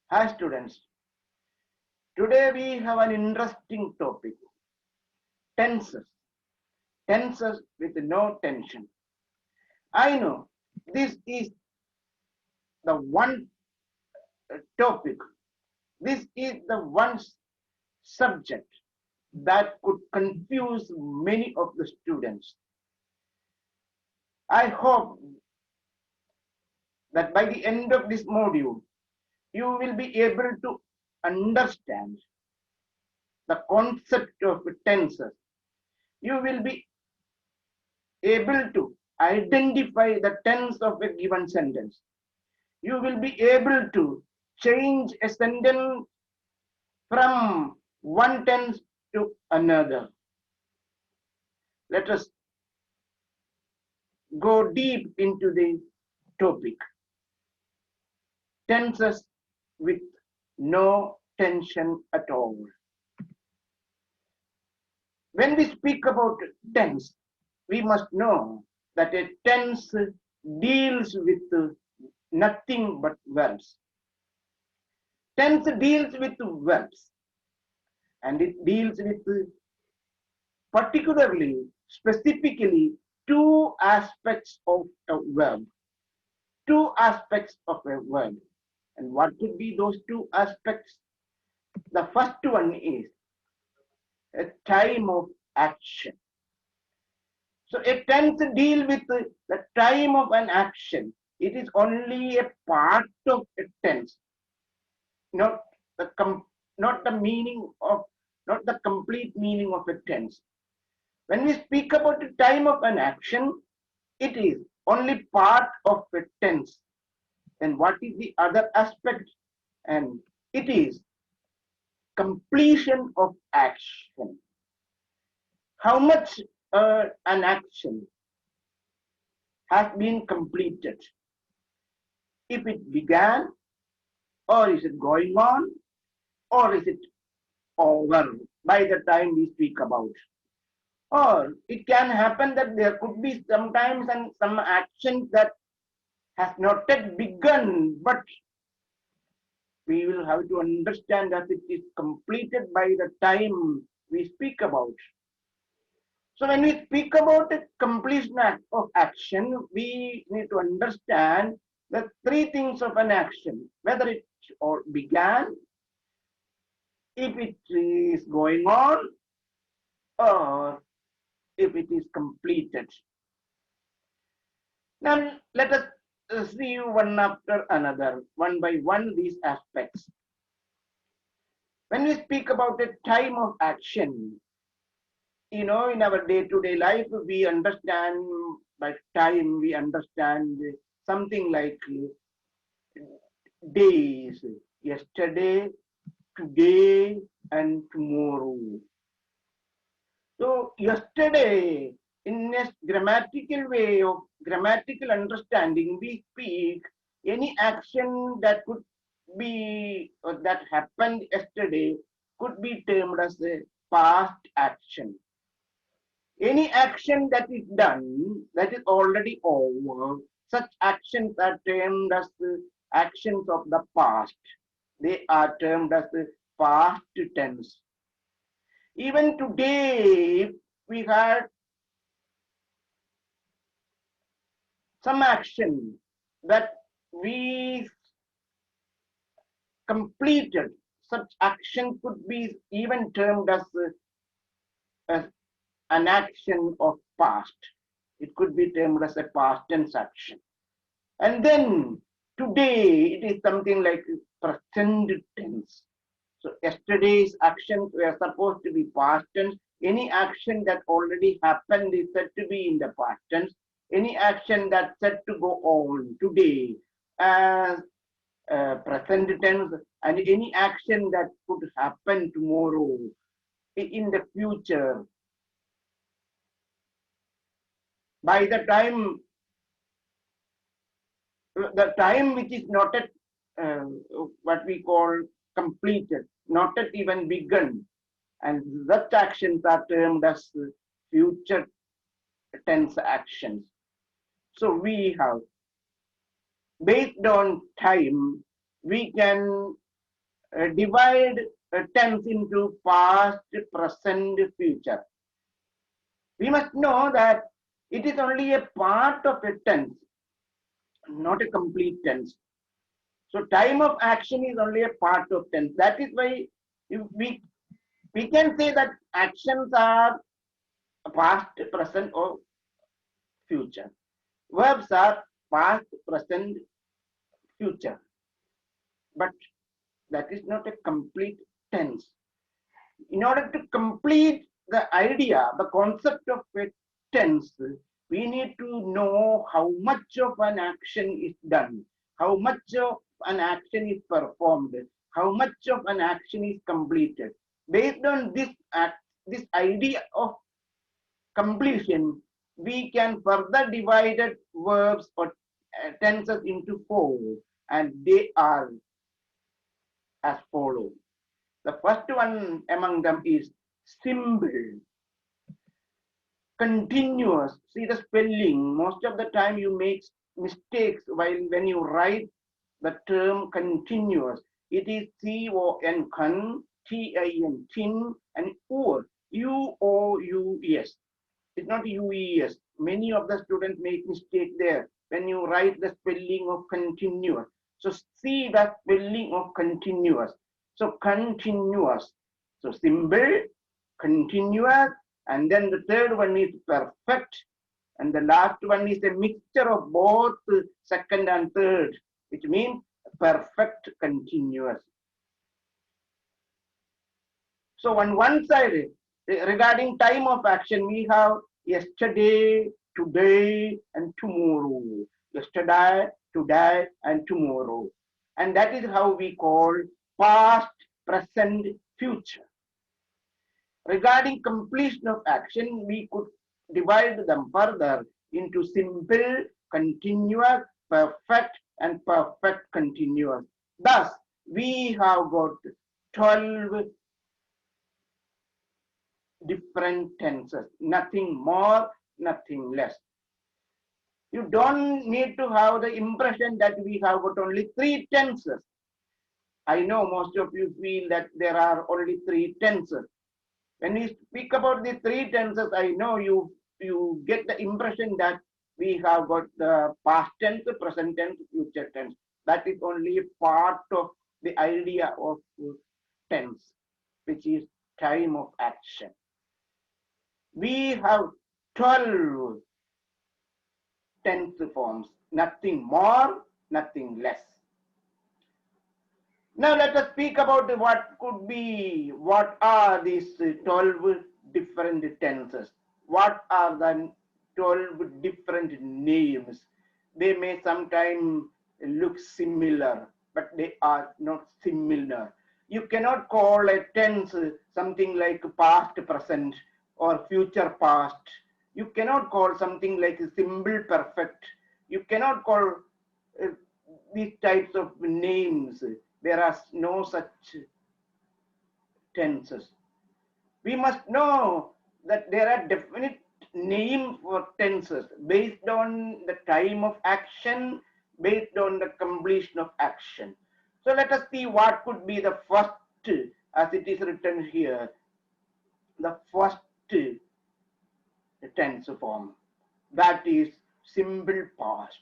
Hi students, today we have an interesting topic, tenses, tenses with no tension. I know this is the one topic, this is the one subject that could confuse many of the students. I hope that by the end of this module, you will be able to understand the concept of tenses. You will be able to identify the tense of a given sentence. You will be able to change a sentence from one tense to another. Let us go deep into the topic. Tenses with no tension at all. When we speak about tense, we must know that a tense deals with nothing but verbs. Tense deals with verbs and it deals with particularly, specifically, two aspects of a verb. Two aspects of a verb. And what could be those two aspects? The first one is a time of action. So a tense deal with the time of an action. It is only a part of a tense, not the not the meaning of, not the complete meaning of a tense. When we speak about the time of an action, it is only part of a tense. Then what is the other aspect? And it is completion of action. How much an action has been completed? If it began, or is it going on, or is it over by the time we speak about? Or it can happen that there could be sometimes and some actions that has not yet begun, but we will have to understand that it is completed by the time we speak about. So when we speak about the completion of action, we need to understand the three things of an action, whether it or began, if it is going on, or if it is completed. Now let us see one after another, one by one, these aspects. When we speak about the time of action, in our day-to-day life, we understand by time, we understand something like days, yesterday, today, and tomorrow. So yesterday, in a grammatical way of grammatical understanding, we speak any action that could be or that happened yesterday could be termed as a past action. Any action that is done that is already over, such actions are termed as actions of the past. They are termed as the past tense. Even today, we had some action that we completed. Such action could be even termed as an action of past. It could be termed as a past tense action. And then today, it is something like present tense. So yesterday's actions were supposed to be past tense. Any action that already happened is said to be in the past tense. Any action that's set to go on today as present tense, and any action that could happen tomorrow in the future. By the time which is not at what we call completed, not yet even begun, and such actions are termed as future tense actions. So we have, based on time, we can divide tense into past, present, future. We must know that it is only a part of a tense, not a complete tense. So time of action is only a part of tense. That is why we can say that actions are past, present, or future. Verbs are past, present, future. But that is not a complete tense. In order to complete the idea, the concept of a tense, we need to know how much of an action is done, how much of an action is performed, how much of an action is completed. Based on this idea of completion, we can further divide verbs or tenses into four, and they are as follows. The first one among them is simple, continuous. See the spelling. Most of the time you make mistakes while when you write the term continuous. It is C-O-N, con, T-I-N, tin, and U, U-O-U-E-S. It's not U-E-S. Many of the students make mistake there when you write the spelling of continuous. So see the spelling of continuous. So continuous. So simple, continuous, and then the third one is perfect, and the last one is a mixture of both second and third, which means perfect continuous. So on one side, regarding time of action, we have yesterday, today, and tomorrow. Yesterday, today, and tomorrow. And that is how we call past, present, future. Regarding completion of action, we could divide them further into simple, continuous, perfect, and perfect continuous. Thus, we have got 12 different tenses, nothing more, nothing less. You don't need to have the impression that we have got only 3 tenses. I know most of you feel that there are only 3 tenses. When we speak about the 3 tenses, I know you get the impression that we have got the past tense, present tense, future tense. That is only part of the idea of tense, which is time of action. We have 12 tense forms, nothing more, nothing less. Now let us speak about what are these 12 different tenses? What are the 12 different names? They may sometimes look similar, but they are not similar. You cannot call a tense something like past present or future past. You cannot call something like simple perfect. You cannot call these types of names. There are no such tenses. We must know that there are definite names for tenses based on the time of action, based on the completion of action. So let us see what could be the first, as it is written here, the first tense form, that is simple past.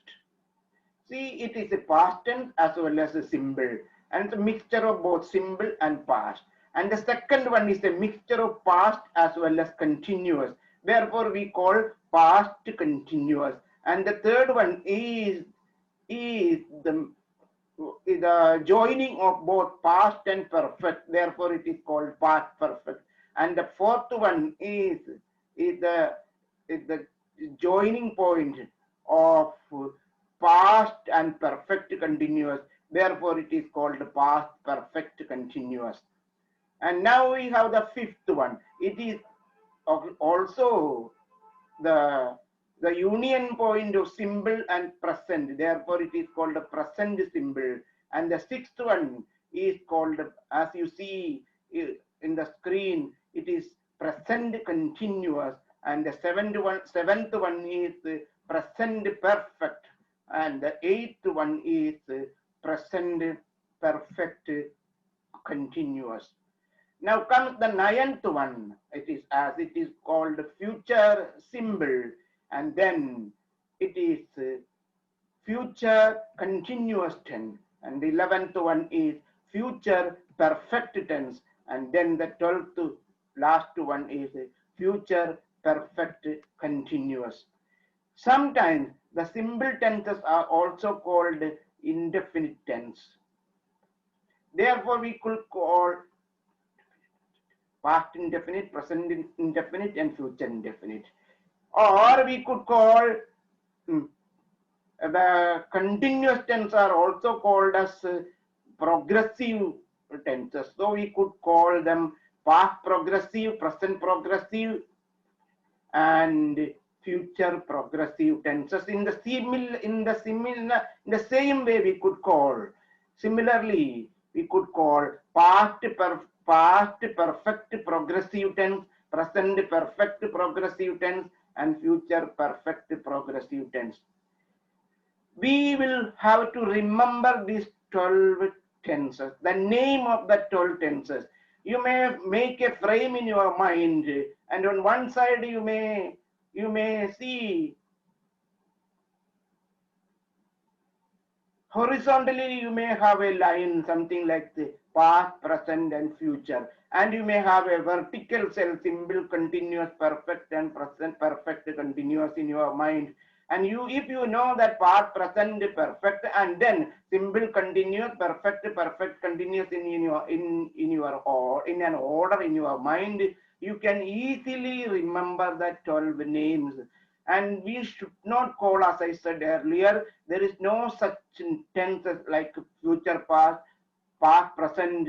See, it is a past tense as well as a simple, and it's a mixture of both simple and past. And the second one is a mixture of past as well as continuous. Therefore, we call past continuous. And the third one is the joining of both past and perfect. Therefore, it is called past perfect. And the fourth one is the joining point of past and perfect continuous. Therefore, it is called past perfect continuous. And now we have the fifth one. It is also the union point of simple and present. Therefore, it is called a present simple. And the sixth one is called, as you see in the screen, it is present continuous. And the seventh one is present perfect. And the eighth one is present perfect continuous. Now comes the ninth one. It is as it is called future simple, and then it is future continuous tense, and the 11th one is future perfect tense, and then the 12th last one is future perfect continuous. Sometimes the simple tenses are also called indefinite tense. Therefore, we could call past indefinite, present indefinite, and future indefinite. Or we could call the continuous tense are also called as progressive tenses. So we could call them past progressive, present progressive, and future progressive tenses. In the same way we could call. Similarly, we could call past perfect progressive tense, present perfect progressive tense, and future perfect progressive tense. We will have to remember these 12 tenses, the name of the 12 tenses. You may make a frame in your mind, and on one side you may see horizontally, you may have a line, something like the past, present, and future. And you may have a vertical cell symbol, continuous, perfect, and present, perfect, continuous in your mind. And if you know that past, present, perfect, and then symbol, continuous, perfect, continuous in an order in your mind, you can easily remember the 12 names. And we should not call, as I said earlier, there is no such tenses like future past, past present.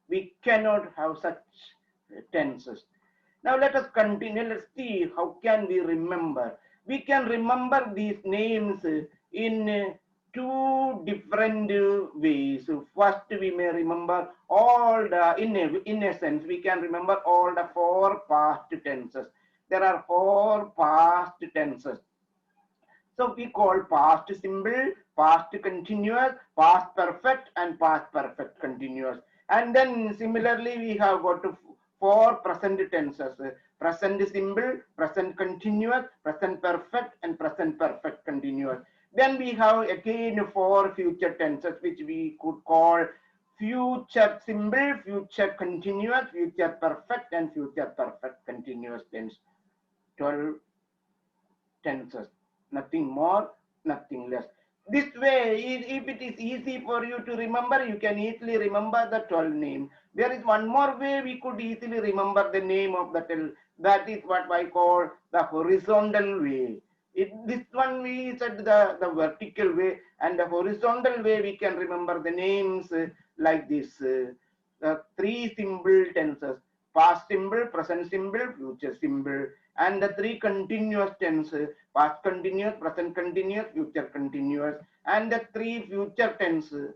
We cannot have such tenses. Now let us continue. Let's see how can we remember. We can remember these names in two different ways. First, we may remember all the, in a sense, we can remember all the 4 past tenses. There are 4 past tenses. So we call past simple, past continuous, past perfect, and past perfect continuous. And then similarly, we have got 4 present tenses: present simple, present continuous, present perfect, and present perfect continuous. Then we have again 4 future tenses, which we could call future simple, future continuous, future perfect, and future perfect continuous tense. 12 tenses, nothing more, nothing less. This way, if it is easy for you to remember, you can easily remember the 12 name. There is one more way we could easily remember the name of the 12. That is what I call the horizontal way. This one we said the vertical way, and the horizontal way we can remember the names like this. The 3 simple tenses: past simple, present simple, future simple, and the 3 continuous tenses: past continuous, present continuous, future continuous, and the 3 future tenses.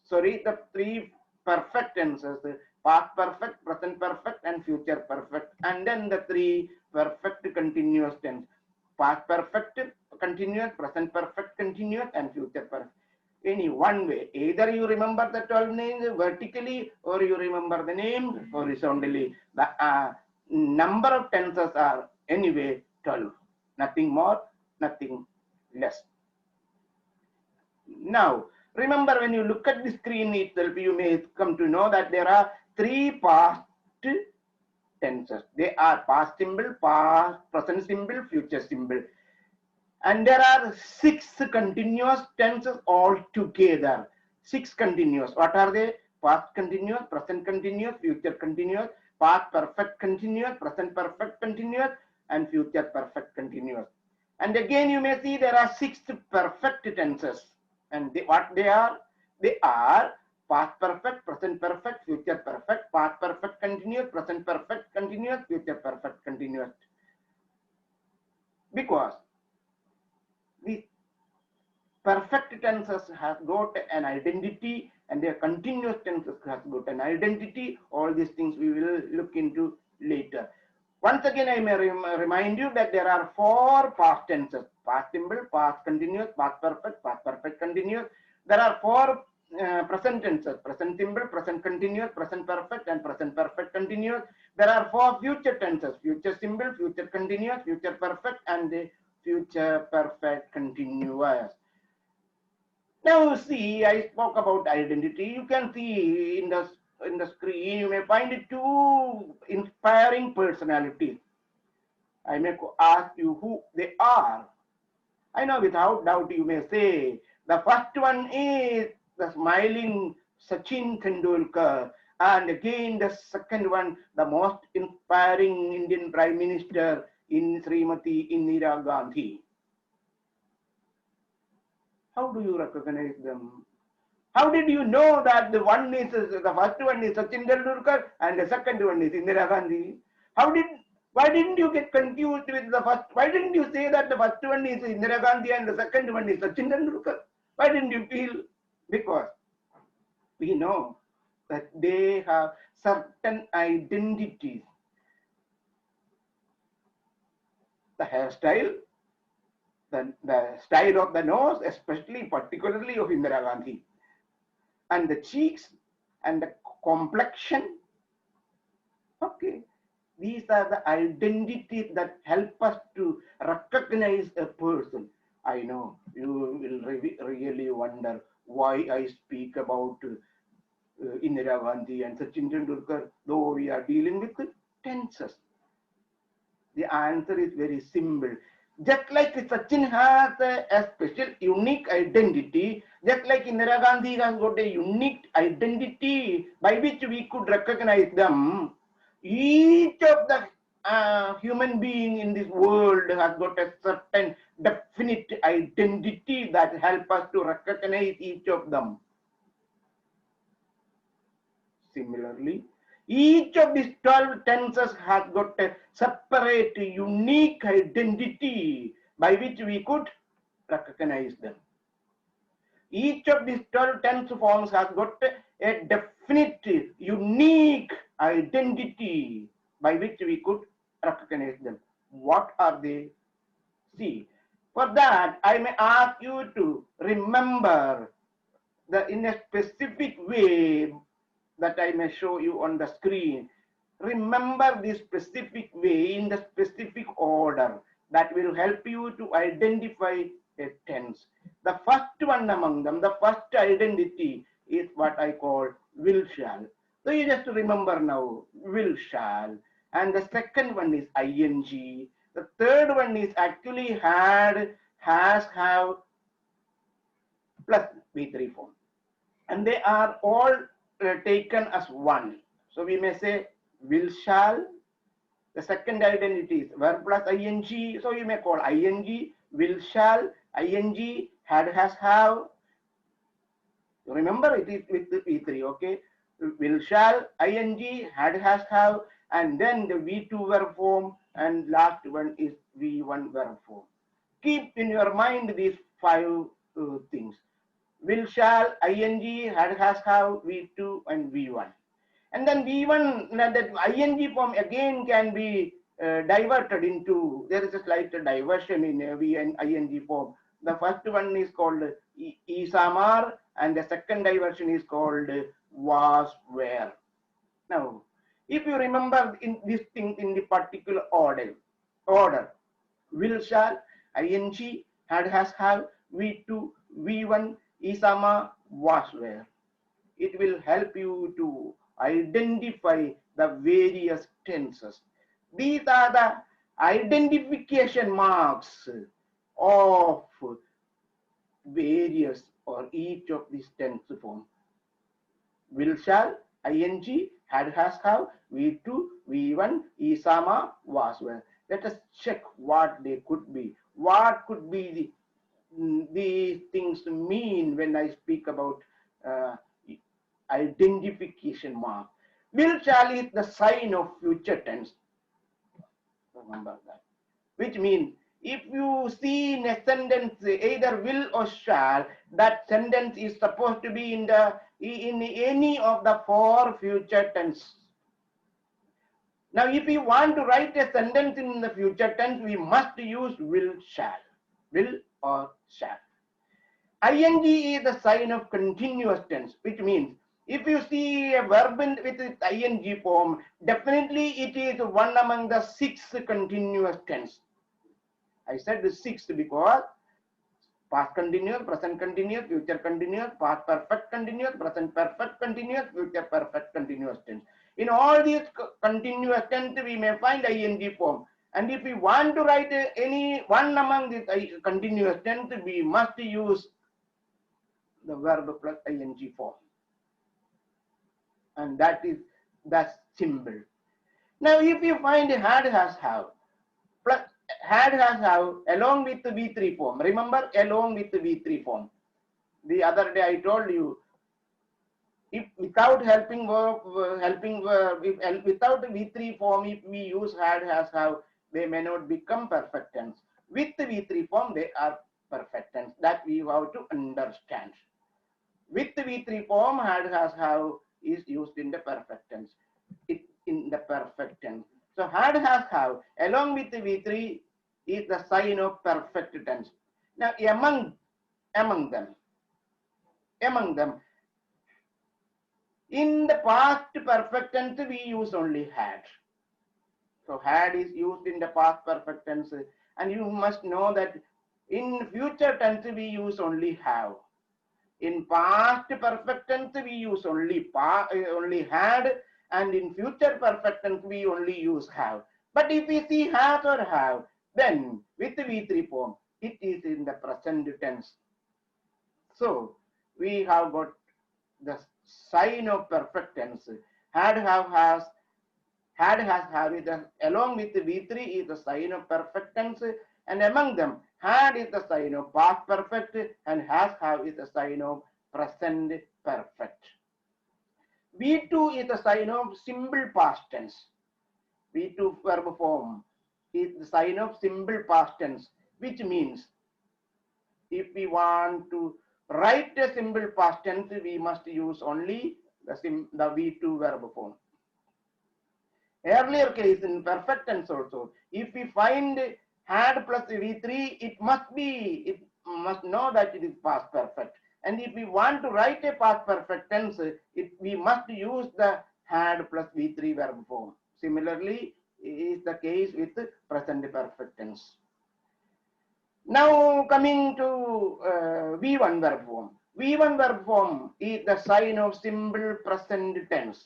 The 3 perfect tenses: past perfect, present perfect, and future perfect, and then the 3 perfect continuous tense: past perfect, continuous, present perfect, continuous, and future perfect. Any one way, either you remember the 12 names vertically, or you remember the names horizontally. The number of tenses are anyway 12, nothing more, nothing less. Now remember, when you look at the screen itself, you may come to know that there are 3 past tenses. They are past simple, past, present simple, future simple. And there are 6 continuous tenses altogether. 6 continuous. What are they? Past continuous, present continuous, future continuous, past perfect continuous, present perfect continuous, and future perfect continuous. And again, you may see there are 6 perfect tenses. And what they are? They are past perfect, present perfect, future perfect, past perfect continuous, present perfect continuous, future perfect continuous. Because the perfect tenses has got an identity, and their continuous tenses has got an identity. All these things we will look into later. Once again, I may remind you that there are 4 past tenses: past simple, past continuous, past perfect continuous. There are 4 present tenses: present simple, present continuous, present perfect, and present perfect continuous. There are 4 future tenses: future simple, future continuous, future perfect, and the future perfect continuous. Now see, I spoke about identity. You can see in the screen, you may find 2 inspiring personalities. I may ask you who they are. I know without doubt you may say the first one is the smiling Sachin Tendulkar, and again the second one, the most inspiring Indian Prime Minister in Srimati Indira Gandhi. How do you recognize them? How did you know that the first one is Sachin Tendulkar and the second one is Indira Gandhi? Why didn't you get confused with the first? Why didn't you say that the first one is Indira Gandhi and the second one is Sachin Tendulkar? Why didn't you feel? Because we know that they have certain identities. The hairstyle, the style of the nose, especially particularly of Indira Gandhi, and the cheeks and the complexion. Okay, these are the identities that help us to recognize a person. I know you will really wonder why I speak about Indira Gandhi and Sachin Tendulkar, though we are dealing with the tenses. The answer is very simple. Just like Sachin has a special, unique identity, just like Indira Gandhi has got a unique identity by which we could recognize them, each of the human being in this world has got a certain definite identity that help us to recognize each of them. Similarly, each of these 12 tenses has got a separate, unique identity by which we could recognize them. Each of these 12 tense forms has got a definite, unique identity by which we could recognize them. What are they? See, for that, I may ask you to remember in a specific way that I may show you on the screen. Remember this specific way in the specific order that will help you to identify a tense. The first one among them, the first identity is what I call will shall. So you just remember now, will shall. And the second one is ing. The third one is actually had, has, have, plus V3 form. And they are all taken as one. So we may say will shall. The second identity is verb plus ing. So you may call ing, will shall, ing, had, has, have. Remember it is with the V3, okay? Will shall, ing, had, has, have, and then the V2 verb form, and last one is V1 verb form. Keep in your mind these 5 things. Will shall, ing, had, has, have, V2 and V1. And then V1, that ing form again can be diverted into, there is a slight diversion in V and ing form. The first one is called Isamar and the second diversion is called was, where. Now, if you remember in this thing in the particular order, will shall, ing, had, has, have, V2, V1, Isama, was, where. It will help you to identify the various tenses. These are the identification marks of various or each of these tense forms. Will shall, ing, had, has, have, V2, V1, Isama, was, where. Let us check what they could be. What could be these things mean when I speak about identification mark? Will shall is the sign of future tense. Remember that. Which means if you see in a sentence either will or shall, that sentence is supposed to be in any of the 4 future tense. Now, if we want to write a sentence in the future tense, we must use will, shall, will or shall. ing is the sign of continuous tense, which means if you see a verb with its ing form, definitely it is one among the 6 continuous tense. I said the 6 because past continuous, present continuous, future continuous, past perfect continuous, present perfect continuous, future perfect continuous tense. In all these continuous tense, we may find ing form. And if we want to write any one among these continuous tense, we must use the verb plus ing form. And that is the symbol. Now, if you find had, has, have, plus had, has, have along with the V3 form. Remember, along with the V3 form. The other day I told you, if without helping verb, without the V3 form, if we use had, has, have, they may not become perfect tense. With the V3 form, they are perfect tense. That we have to understand. With the V3 form, had, has, have is used in the perfect tense. In the perfect tense. So had, has, have along with the V3 is the sign of perfect tense. Now among them, in the past perfect tense we use only had. So had is used in the past perfect tense, and you must know that in future tense we use only have. In past perfect tense we use only had, and in future perfect tense we only use have. But if we see has or have, then with the V3 form, it is in the present tense. So we have got the sign of perfect tense. Had, have, has, is along with the V3 is the sign of perfect tense, and among them, had is the sign of past perfect, and has, have is the sign of present perfect. V2 is the sign of simple past tense. V2 verb form is the sign of simple past tense, which means if we want to write a simple past tense, we must use only the V2 verb form. Earlier case in perfect tense also, if we find had plus V3, it must know that it is past perfect. And if we want to write a past perfect tense, we must use the had plus V3 verb form. Similarly, is the case with present perfect tense. Now coming to V1 verb form. V1 verb form is the sign of simple present tense.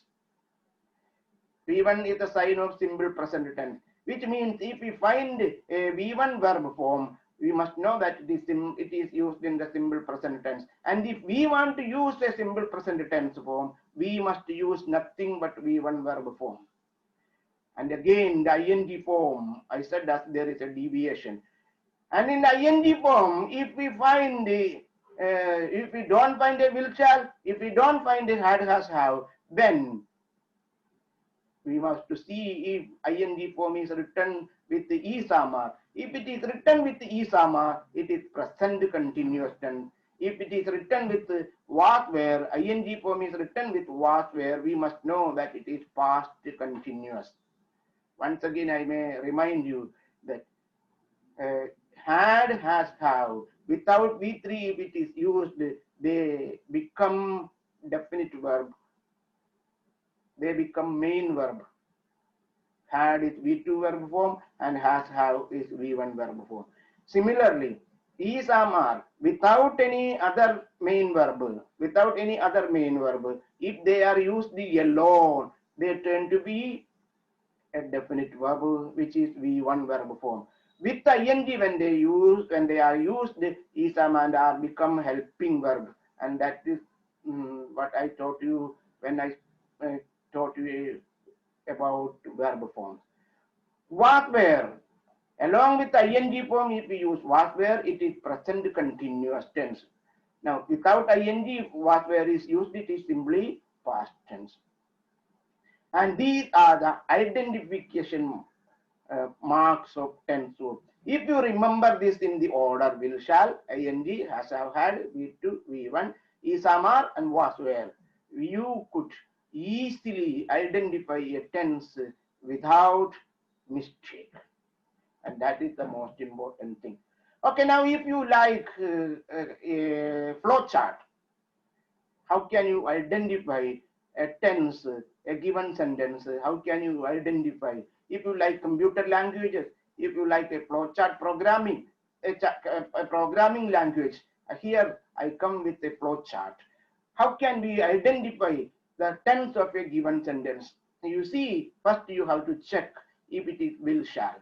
V1 is the sign of simple present tense, which means if we find a V1 verb form, we must know that it is used in the simple present tense. And if we want to use a simple present tense form, we must use nothing but V1 verb form. And again, the ing form, I said that there is a deviation. And in the ing form, if we find if we don't find a will shall, if we don't find a had, has, have, then we must to see if ing form is written with the isama. If it is written with the isama, it is present continuous tense. If it is written with was where, ing form is written with was where, we must know that it is past continuous. Once again, I may remind you that had, has, have, without V3, if it is used, they become definite verb. They become main verb. Had is V2 verb form and has, have is V1 verb form. Similarly, is, are without any other main verb, if they are used alone, they tend to be a definite verb, which is V1 verb form. With the ing, when they are used, is, and are become helping verb, and that is what I taught you when I taught you about verb forms. Was where, along with the ing form, if we use was where, it is present continuous tense. Now, without ing, was where is used, it is simply past tense. And these are the identification marks of tense. So if you remember this in the order, will, shall, ing, has, have, had, V2, V1, is, are, and was where, you could easily identify a tense without mistake. And that is the most important thing. Okay, now if you like a flowchart, how can you identify a tense, a given sentence? How can you identify? If you like computer languages, if you like a flowchart programming, a programming language, here I come with a flowchart. How can we identify the tense of a given sentence? You see, first you have to check if it is will shall.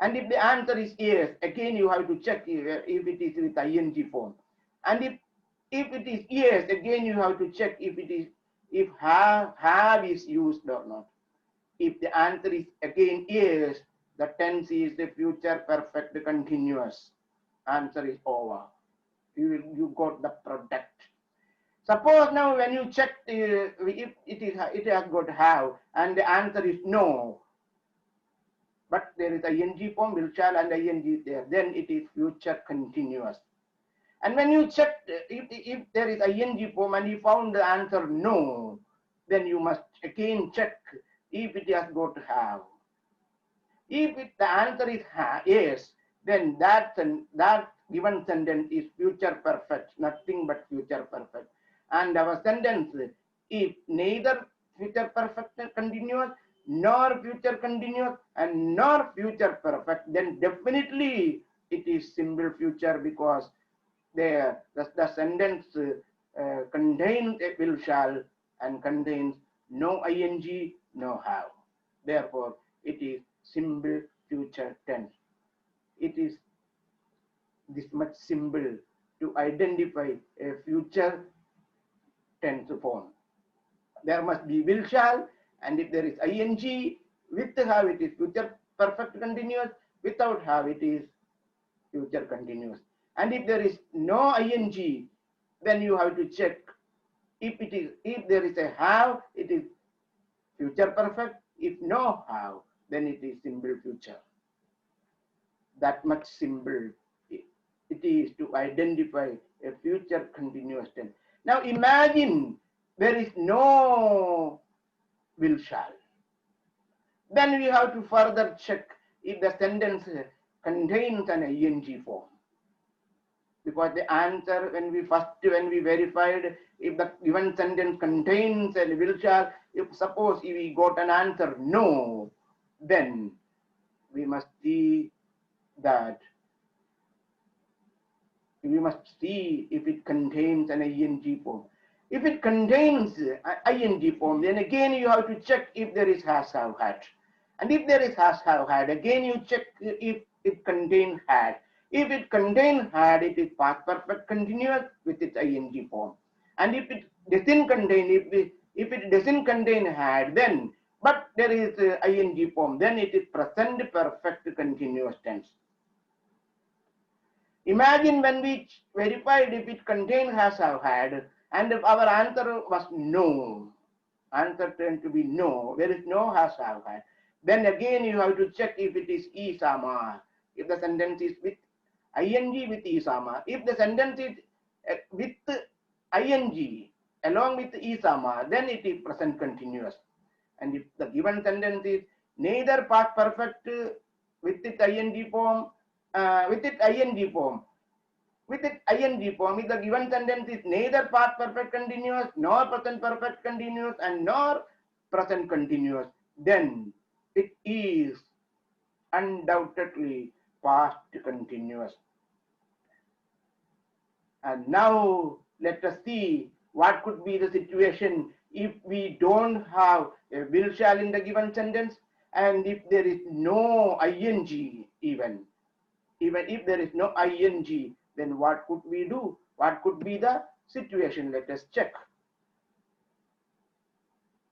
And if the answer is yes, again you have to check if it is with ing form. And if it is yes, again you have to check if it is if have is used or not. If the answer is again yes, the tense is the future perfect continuous. Answer is over. You got the product. Suppose now when you check if it has got have and the answer is no, but there is ing form, will, shall, and ing there, then it is future continuous. And when you check if there is ing form and you found the answer no, then you must again check if it has got have. If the answer is yes, then that given sentence is future perfect, nothing but future perfect. And our sentence, if neither future perfect continuous, nor future continuous, and nor future perfect, then definitely it is simple future, because the sentence contains a will, shall, and contains no ing, no have. Therefore, it is simple future tense. It is this much simple to identify a future tense form. There must be will, shall, and if there is ing, with have it is future perfect continuous, without have it is future continuous. And if there is no ing, then you have to check if there is a have, it is future perfect. If no have, then it is simple future. That much simple it is to identify a future continuous tense. Now imagine there is no will, shall. Then we have to further check if the sentence contains an ing form. Because the answer, when we verified if the given sentence contains a will, shall, if suppose if we got an answer no, then we must see that we must see if it contains an ing form. If it contains ing form, then again you have to check if there is has, have, had. And if there is has, have, had, again you check if it contains had. If it contains had, it is past perfect continuous with its ing form. And if it doesn't contain, if it doesn't contain had, then but there is ing form, then it is present perfect continuous tense. Imagine when we verified if it contains has, have, had, and if our answer was no, answer turned to be no, there is no has, have, had. Then again you have to check if it is isama, if the sentence is with ing with isama. If the sentence is with ing along with isama, then it is present continuous. And if the given sentence is neither past perfect with its ing form, with its ing form, with its ing form, if the given sentence is neither past perfect continuous, nor present perfect continuous, and nor present continuous, then it is undoubtedly past continuous. And now let us see what could be the situation if we don't have a will, shall in the given sentence, and if there is no ing even if there is no ing, then what could we do? What could be the situation? Let us check.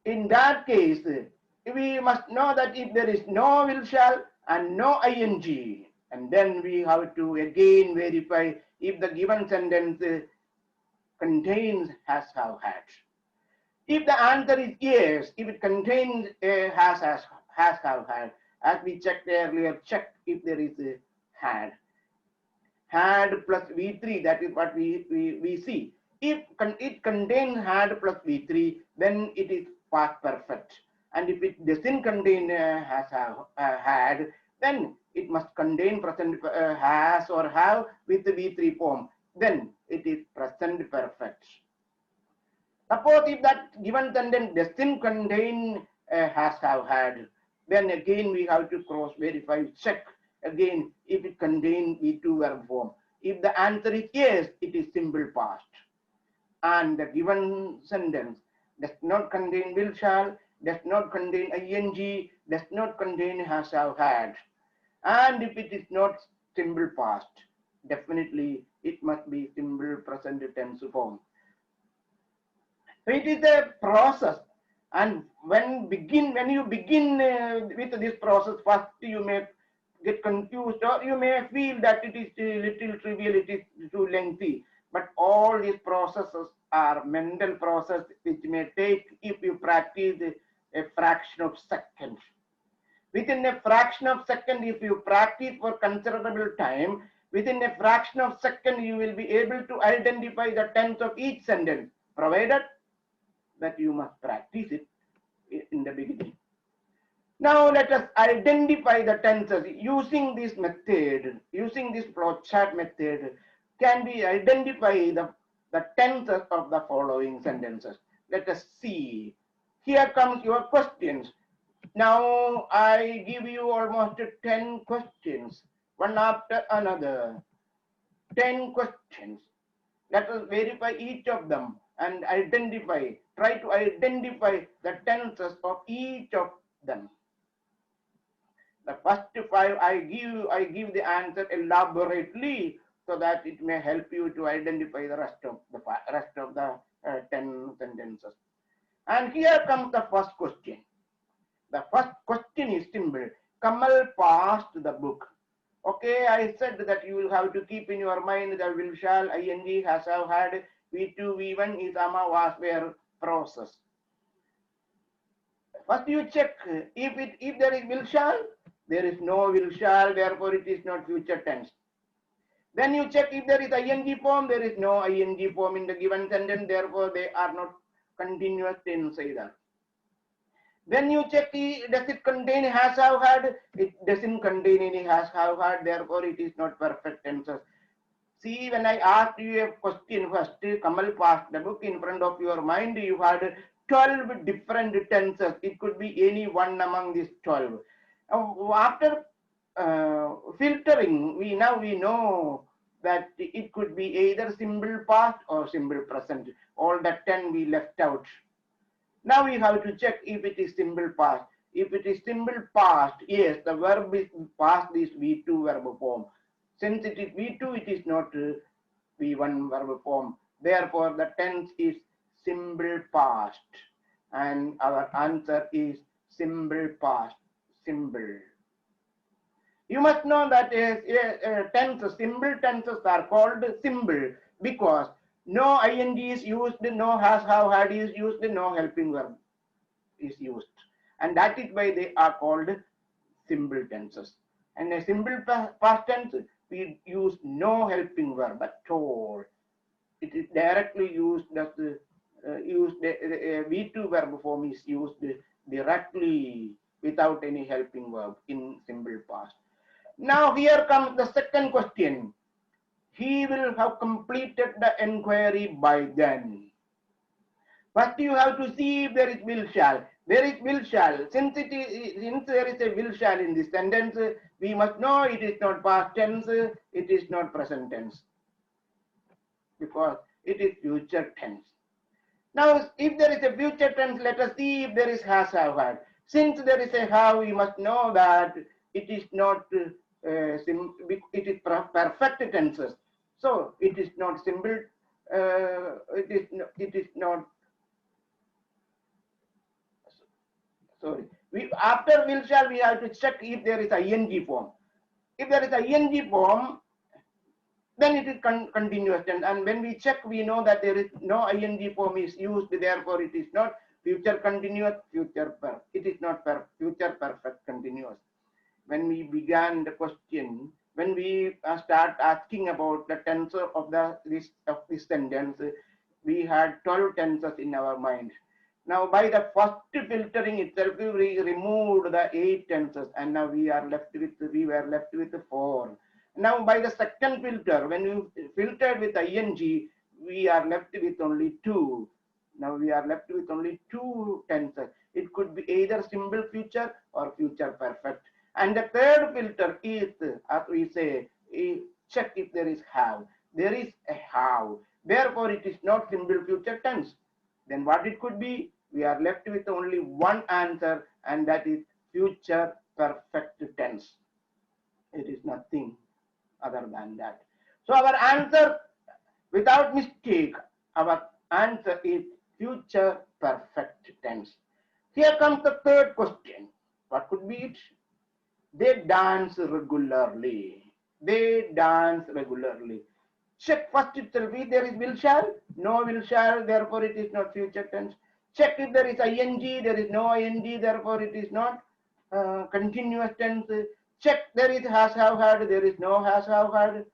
In that case, we must know that if there is no will, shall and no ing, and then we have to again verify if the given sentence contains has, have, had. If the answer is yes, if it contains has, have, had, as we checked earlier, check if there is a had. Had plus V3, that is what we see. If it contains had plus V3, then it is past perfect. And if it doesn't contain has, have, had, then it must contain present has or have with the V3 form. Then it is present perfect. Suppose if that given sentence doesn't contain has, have, had, then again we have to cross verify, check again if it contains V2 verb form. If the answer is yes, it is simple past. And the given sentence does not contain will, shall, does not contain ing, does not contain has, have, had. And if it is not simple past, definitely it must be simple present tense form. So it is a process, and when you begin with this process, first you may get confused, or you may feel that it is a little trivial, it is too lengthy. But all these processes are mental process which may take, if you practice, a fraction of second. Within a fraction of second, if you practice for considerable time, within a fraction of second you will be able to identify the tense of each sentence, provided that you must practice it in the beginning. Now let us identify the tenses using this method, using this flowchart method. Can we identify the tenses of the following sentences? Let us see. Here comes your questions. Now I give you almost 10 questions, one after another. 10 questions. Let us verify each of them and identify, try to identify the tenses of each of them. The first 5 I give the answer elaborately so that it may help you to identify the rest of the 10 sentences. And here comes the first question. The first question is simple. Kamal passed the book. Okay, I said that you will have to keep in your mind the will, shall, ing, has, have, had, V2, V1 is, ama, was, were process. First you check if there is will, shall, there is no will, shall, therefore it is not future tense. Then you check if there is ing form, there is no ing form in the given sentence, therefore they are not continuous tense either. Then you check, does it contain has, have, had? It doesn't contain any has, have, had, therefore it is not perfect tenses. See, when I asked you a question first, Kamal passed the book, in front of your mind you had 12 different tenses. It could be any one among these 12. After filtering, we know that it could be either simple past or simple present. All the 10 we left out. Now we have to check if it is simple past. If it is simple past, yes, the verb is past is V2 verb form. Since it is V2, it is not V1 verb form. Therefore, the tense is simple past. And our answer is simple past, simple. You must know that tenses, simple tenses are called simple because no ing is used, no has, have, had is used, no helping verb is used. And that is why they are called simple tenses. And a simple past tense, we use no helping verb at all. It is directly used as the V2 verb form is used directly without any helping verb in simple past. Now here comes the second question. He will have completed the inquiry by then. First you have to see if there is will, shall. There is will, shall. Since there is a will, shall in this sentence, we must know it is not past tense, it is not present tense, because it is future tense. Now, if there is a future tense, let us see if there is has, have, had. Since there is a have, we must know that it is not it is perfect tenses. So it is not simple. It is not. Sorry. After will, shall, we have to check if there is a ing form. If there is a ing form, then it is continuous tense. And when we check, we know that there is no ing form is used. Therefore, it is not future continuous, future perfect. It is not future perfect continuous. When we began the question, when we start asking about the tense of this sentence, we had 12 tenses in our mind. Now by the first filtering itself, we removed the 8 tenses, and now we were left with 4. Now by the second filter, when you filtered with ing, we are left with only 2. Now we are left with only 2 tenses. It could be either simple future or future perfect. And the third filter is, as we say, check if there is have. There is a have. Therefore, it is not simple future tense. Then what it could be? We are left with only one answer, and that is future perfect tense. It is nothing other than that. So our answer, without mistake, our answer is future perfect tense. Here comes the third question. What could be it? They dance regularly. They dance regularly. Check first itself if there is will shall, no will shall, therefore it is not future tense. Check if there is ing, there is no ing, therefore it is not continuous tense. Check there is has have had, there is no has have had.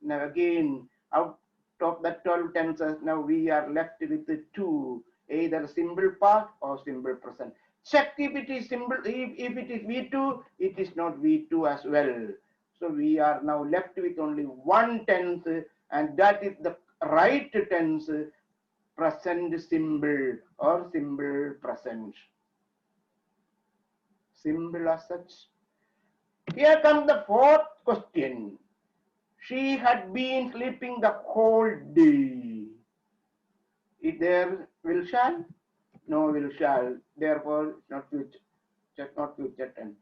Now again, out of the 12 tenses, now we are left with the 2, either simple past or simple present. Check if it is simple, if it is V2, it is not V2 as well. So we are now left with only one tense, and that is the right tense, present simple or simple present. Simple as such. Here comes the fourth question. She had been sleeping the whole day. Is there will shall? No will shall. Therefore, not future. Just not future tense.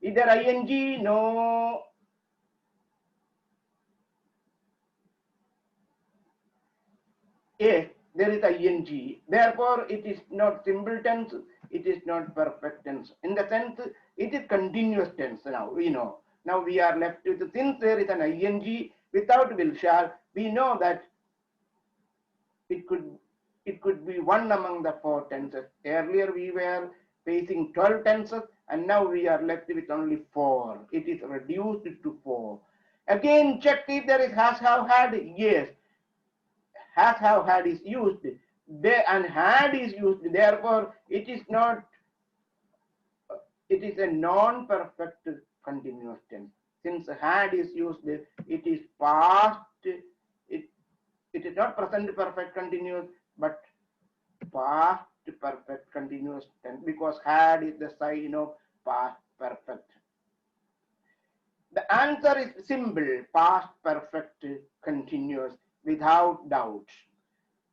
Is there ing? No. Yes, there is ing. Therefore, it is not simple tense. It is not perfect tense. In the sense, it is continuous tense. Now we know. Now we are left with, since there is an ing without will shall, we know that it could be one among the 4 tenses. Earlier we were facing 12 tenses, and now we are left with only 4. It is reduced to 4. Again, check if there is has have had. Yes, has have had is used. There and had is used. Therefore, it is not. It is a non-perfect continuous tense. Since had is used, it is past. It is not present perfect continuous, but past perfect continuous tense, because had is the sign of past perfect. The answer is simple, past perfect continuous, without doubt.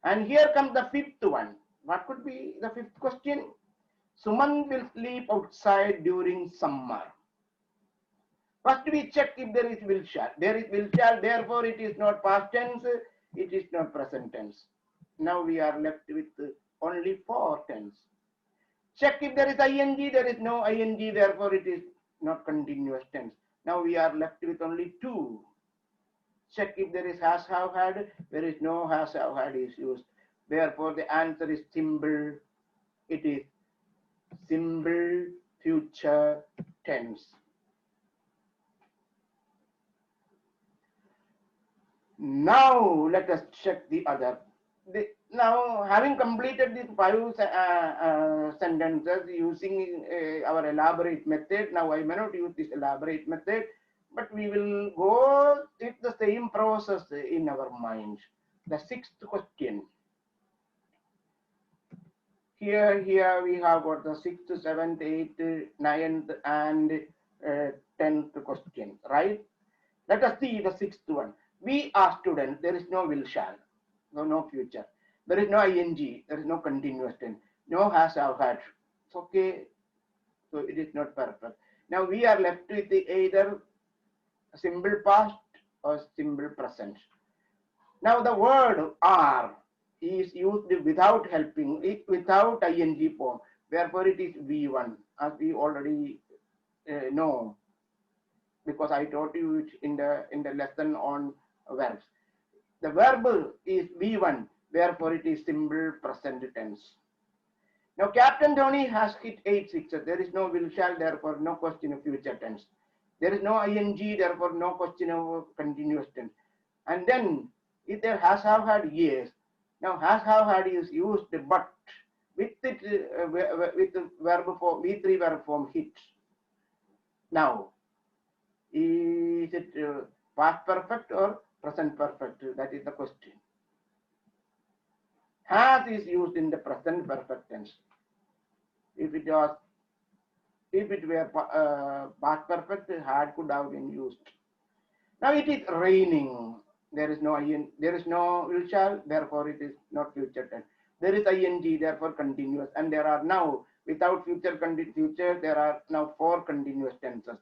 And here comes the fifth one. What could be the fifth question? Suman will sleep outside during summer. First we check if there is will shall. There is will shall, therefore it is not past tense, it is not present tense. Now we are left with only 4 tense. Check if there is ing, there is no ing, therefore it is not continuous tense. Now we are left with only 2. Check if there is has have had, there is no has have had is used. Therefore the answer is simple. It is simple future tense. Now let us check the other. Now, having completed these 5 sentences using our elaborate method, now I may not use this elaborate method, but we will go with the same process in our mind. The sixth question. Here we have got the 6th, 7th, 8th, 9th, and 10th question, right? Let us see the 6th one. We are students. There is no will shall. No future. There is no ing. There is no continuous tense. No has have had. It's okay. So it is not perfect. Now we are left with either simple past or simple present. Now the word are is used without helping, without ing form. Therefore it is V1, as we already know, because I taught you it in the lesson on verbs. The verb is V1, therefore it is simple present tense. Now Captain Tony has hit 8 sixes. There is no will shall, therefore no question of future tense. There is no ing, therefore no question of continuous tense. And then if there has have had, yes. Now has have had is used, but with it with the verb form V3 verb form hit. Now, is it past perfect or present perfect? That is the question. Has is used in the present perfect tense. If it were past perfect, had could have been used. Now it is raining. There is no in, there is no will shall, therefore it is not future tense. There is ing, therefore continuous, and there are now without future there are now 4 continuous tenses.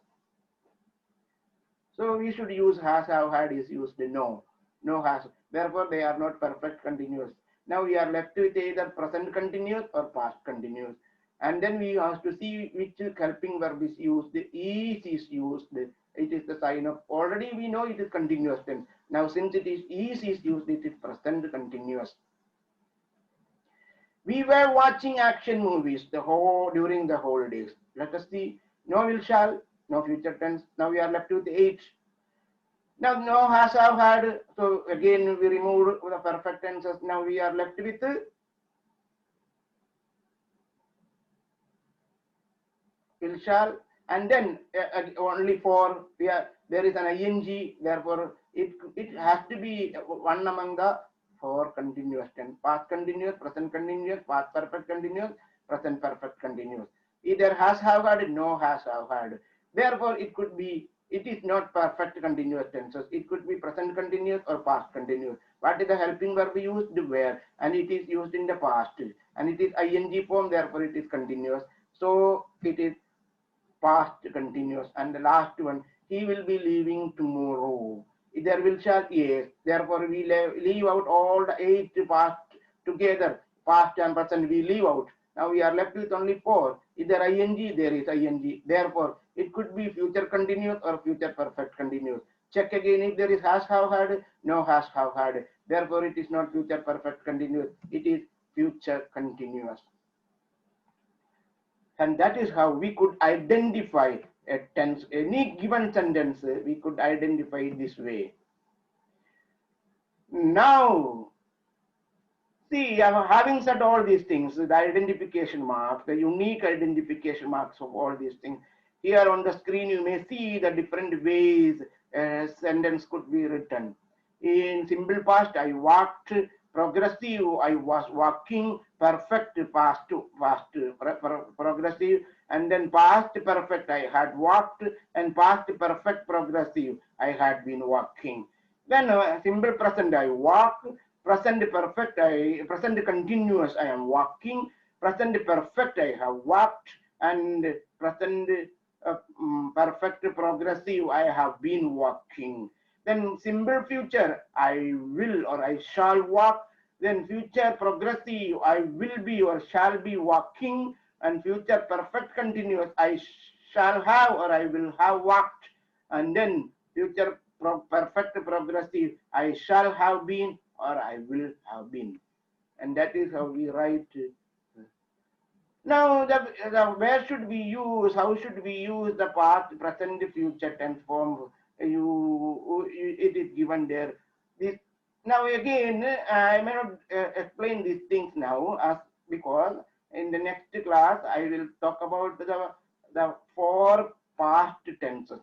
So we should use has, have, had is used no has. Therefore they are not perfect continuous. Now we are left with either present continuous or past continuous. And then we have to see which helping verb is used. The is used. It is the sign of, already we know it is continuous tense. Now since it is used, it is present continuous. We were watching action movies during the holidays. Let us see. No will shall, no future tense. Now we are left with 8. Now no has, have, had. So again we remove the perfect tenses. Now we are left with will shall, and then only for there is an ing, therefore it has to be one among the 4 continuous tense: past continuous, present continuous, past perfect continuous, present perfect continuous. Either has, have, had, no has, have, had. Therefore it could be, it is not perfect continuous tenses. It could be present continuous or past continuous. What is the helping verb used? Where, and it is used in the past, and it is ing form, therefore it is continuous. So it is past continuous. And the last one, he will be leaving tomorrow. There will shall, yes. Therefore we leave out all the 8 past together. Past and present we leave out. Now we are left with only 4. Either ing, there is ing. Therefore it could be future continuous or future perfect continuous. Check again if there is has, have, had, no has, have, had. Therefore it is not future perfect continuous. It is future continuous. And that is how we could identify a tense, any given sentence, we could identify it this way. Now, see, having said all these things, the identification marks, the unique identification marks of all these things, here on the screen you may see the different ways a sentence could be written. In simple past, I walked. Progressive, I was walking. Perfect, past progressive, and then past perfect, I had walked, and past perfect progressive, I had been walking. Then simple present, I walk. Present perfect, present continuous, I am walking. Present perfect, I have walked, and present perfect progressive, I have been walking. Then simple future, I will or I shall walk. Then future progressive, I will be or shall be walking. And future perfect continuous, I shall have or I will have walked. And then future perfect progressive, I shall have been or I will have been. And that is how we write. Now, where should we use, how should we use the past, present, future tense form? It is given there. Now again, I may not explain these things now, because in the next class I will talk about the 4 past tenses.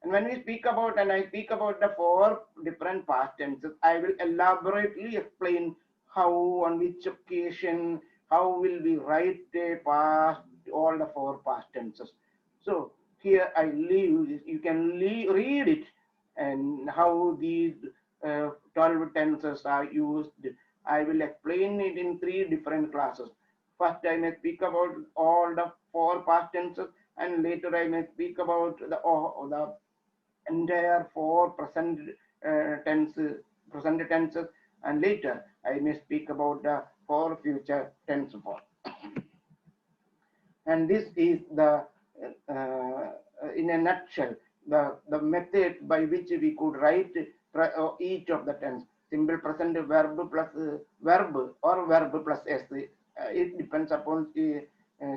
And when we speak about, and I speak about the 4 different past tenses, I will elaborately explain how, on which occasion, how will we write past, all the 4 past tenses. So here I leave, you can read it, and how these 12 tenses are used. I will explain it in 3 different classes. First I may speak about all the 4 past tenses, and later I may speak about the entire 4 present tenses, and later I may speak about the 4 future tense form. And this is the in a nutshell the method by which we could write each of the tense. Simple present verb plus verb or verb plus s. It depends upon the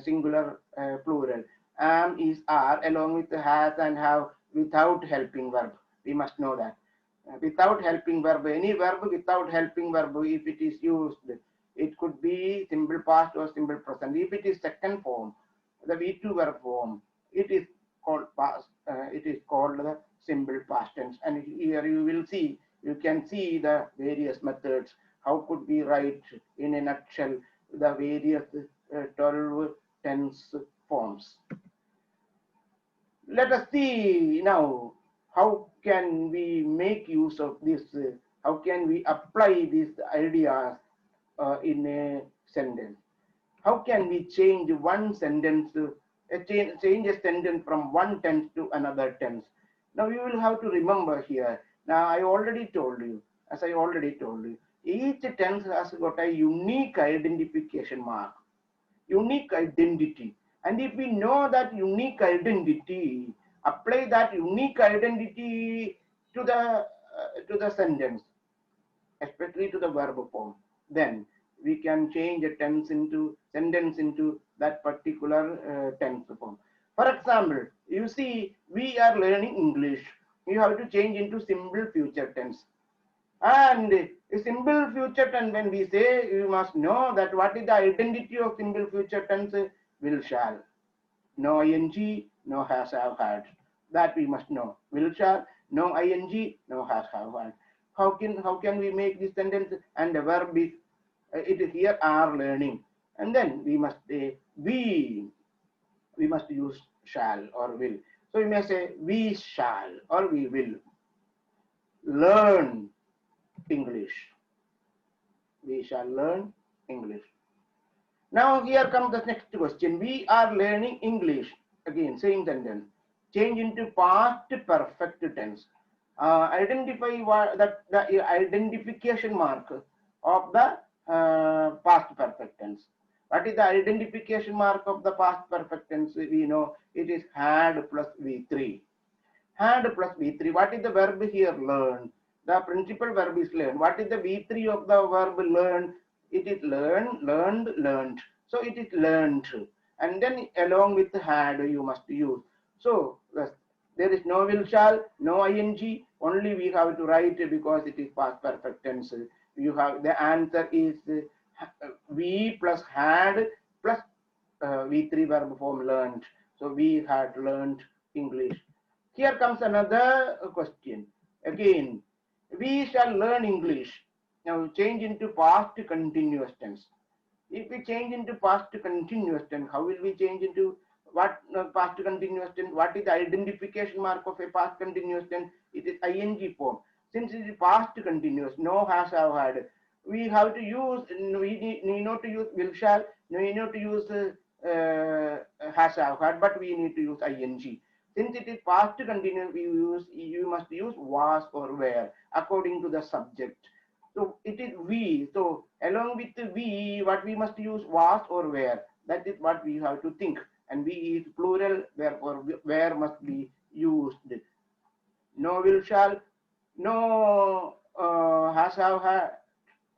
singular plural. Am, is, are, along with has and have, without helping verb. We must know that. Without helping verb, any verb without helping verb, if it is used, It could be simple past or simple present. If it is second form, the V2 verb form, it is called past. It is called the simple past tense. And here you will see, you can see the various methods. How could we write in a nutshell the various 12 tense forms? Let us see now how can we make use of this, how can we apply these ideas in a sentence. How can we change one sentence, change a sentence from one tense to another tense? Now you will have to remember here. Now I already told you, as I already told you, each tense has got a unique identification mark, unique identity. And if we know that unique identity, apply that unique identity to the sentence, especially to the verb form, then we can change a tense into sentence into that particular tense form. For example, you see, we are learning English. You have to change into simple future tense. And a simple future tense, when we say, you must know that what is the identity of simple future tense? Will, shall. No ing, no has, have, had. That we must know. Will, shall, no ing, no has, have, had. How can we make this sentence? And the verb is, it is here are learning. And then we must say, we must use shall or will. So we may say, we shall or we will learn English. We shall learn English. Now here comes the next question. We are learning English. Again, same sentence. Change into past perfect tense. Identify what the identification mark of the past perfect tense. What is the identification mark of the past perfect tense? We know it is had plus V3. Had plus V3. What is the verb here? Learn. The principal verb is learn. What is the V3 of the verb learn? It is learn, learned, learned. So it is learned. And then along with had you must use. So there is no will, shall, no ing. Only we have to write because it is past perfect tense. You have the answer is we plus had plus V3 verb form learned. So we had learned English. Here comes another question. Again, we shall learn English. Now change into past continuous tense. If we change into past continuous tense, how will we change into what past continuous tense? What is the identification mark of a past continuous tense? It is ing form. Since it is past continuous, no has, have, had, we have to use, we need not to use will, shall, we need not to use has, have, had, but we need to use ing. Since it is past continuous, you must use was or were according to the subject. So it is we. So along with the we, what we must use was or were. That is what we have to think. And we is plural, therefore where must be used. No will, shall, no has, have, had.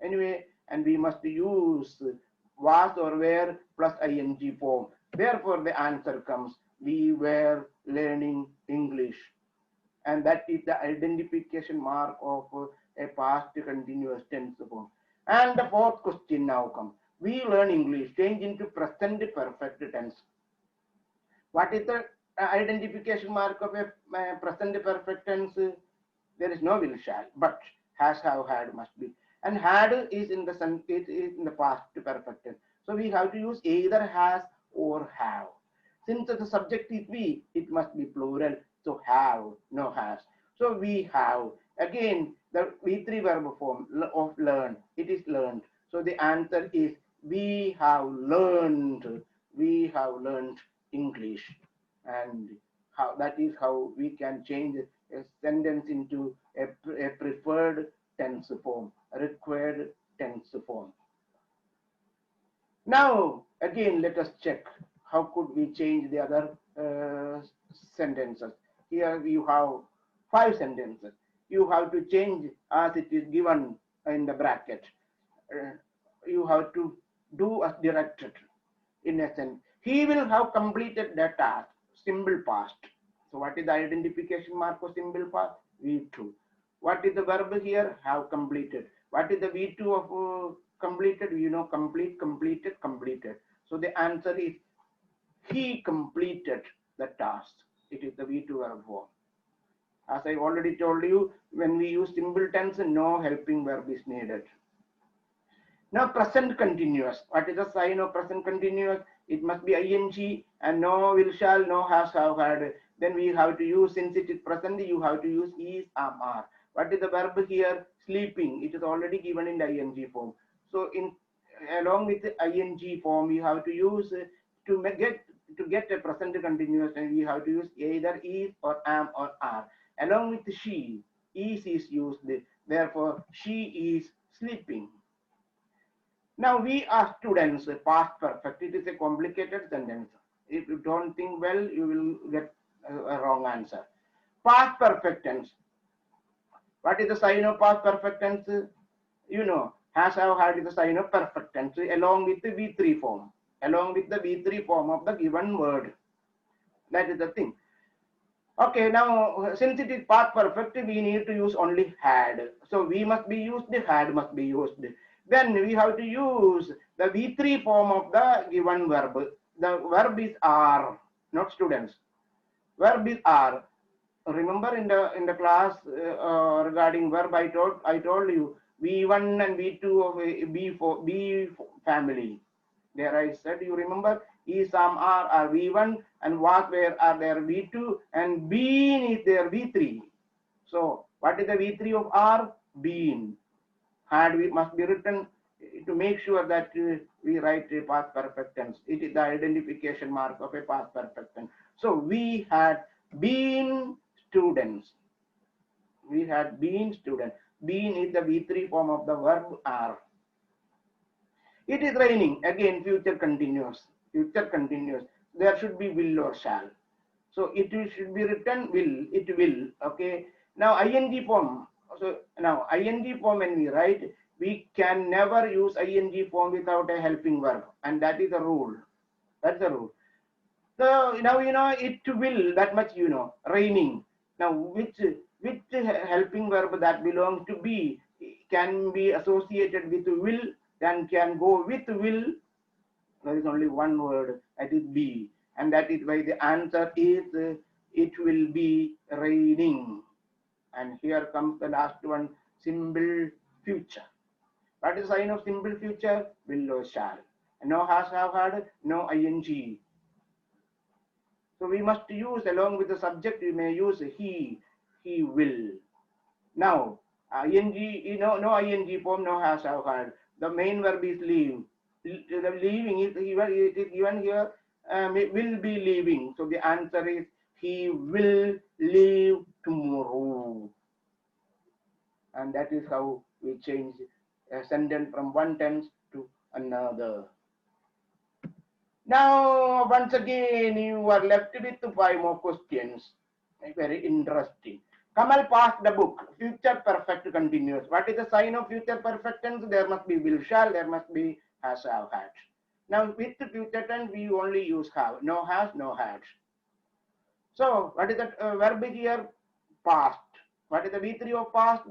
Anyway, and we must use was or were plus ing form. Therefore the answer comes, we were learning English. And that is the identification mark of a past continuous tense form. And the fourth question now comes. We learn English, change into present perfect tense. What is the identification mark of a present perfect tense? There is no will, shall, but has, have, had must be. And had is in the past perfect tense. So we have to use either has or have. Since the subject is we, it must be plural. So have, no has. So we have. Again, the V3 verb form of learn. It is learned. So the answer is we have learned. We have learned English. And how that is how we can change a sentence into a preferred tense form, a required tense form. Now, again, let us check how could we change the other sentences. Here you have 5 sentences. You have to change as it is given in the bracket. You have to do as directed. In a sense, he will have completed that task. Simple past. So what is the identification mark for simple past? V2. What is the verb here? Have completed. What is the V2 of completed, you know, complete, completed, completed. So the answer is he completed the task. It is the V2 verb form. As I already told you, when we use simple tense, no helping verb is needed. Now present continuous. What is the sign of present continuous? It must be ing and no will, shall, no has, have, had. Then we have to use, since it is present, you have to use is, am, are. What is the verb here? Sleeping. It is already given in the ing form. So in along with the ing form, we have to use to get a present continuous, and we have to use either is or am or are. Along with she, is used. Therefore, she is sleeping. Now we are students, past perfect. It is a complicated sentence. If you don't think well, you will get a wrong answer. Past perfect tense. What is the sign of past perfect tense? You know, has, have, had is the sign of perfect tense along with the V3 form. Along with the V3 form of the given word. That is the thing. Okay, now since it is past perfect, we need to use only had. So we must be used, had must be used. Then we have to use the V3 form of the given verb. The verb is are, not students. Verb is are. Remember in the class regarding verb, I told you V1 and V2 of B family. There I said, you remember, is, some, are V1, and was, where are there V2, and been is there V3. So what is the V3 of are? Been. Had we must be written to make sure that we write a past perfect tense. It is the identification mark of a past perfect tense. So we had been students. We had been students. Been is the V3 form of the verb are. It is raining. Again, future continuous. Future continuous. There should be will or shall. So it should be written will. It will. Okay. Now ing form. So now ing form, when we write, we can never use ing form without a helping verb, and that is a rule. That's the rule. So now you know it will. That much you know. Raining. Now which helping verb that belongs to be can be associated with will, then can go with will. There is only one word, that is be, and that is why the answer is it will be raining. And here comes the last one, simple future. What is the sign of simple future? Will or shall. No has, have, had, no ing. So we must use, along with the subject, we may use he will. Now ing, you know, no ing form, no has, have, had. The main verb is leave. The leaving is given here, will be leaving. So the answer is he will leave tomorrow. And that is how we change a sentence from one tense to another. Now once again you are left with 5 more questions. Very interesting. Kamal passed the book. Future perfect continuous. What is the sign of future perfect tense? There must be will, shall. There must be has, have, had. Now with the future tense we only use have. No has, no had. So what is the verb here? Past. What is the V3 of past?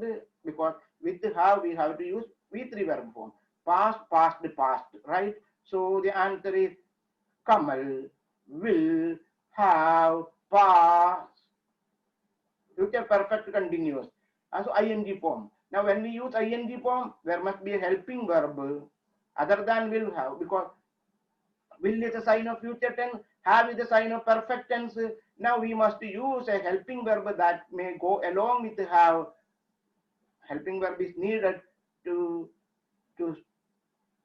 Because with have we have to use V3 verb form. Past, past, past. Right? So the answer is Kamal will have passed. Future perfect continuous. Also ing form. Now when we use ing form, there must be a helping verb other than will have, because will is a sign of future tense, have is a sign of perfect tense. Now we must use a helping verb that may go along with have. Helping verb is needed to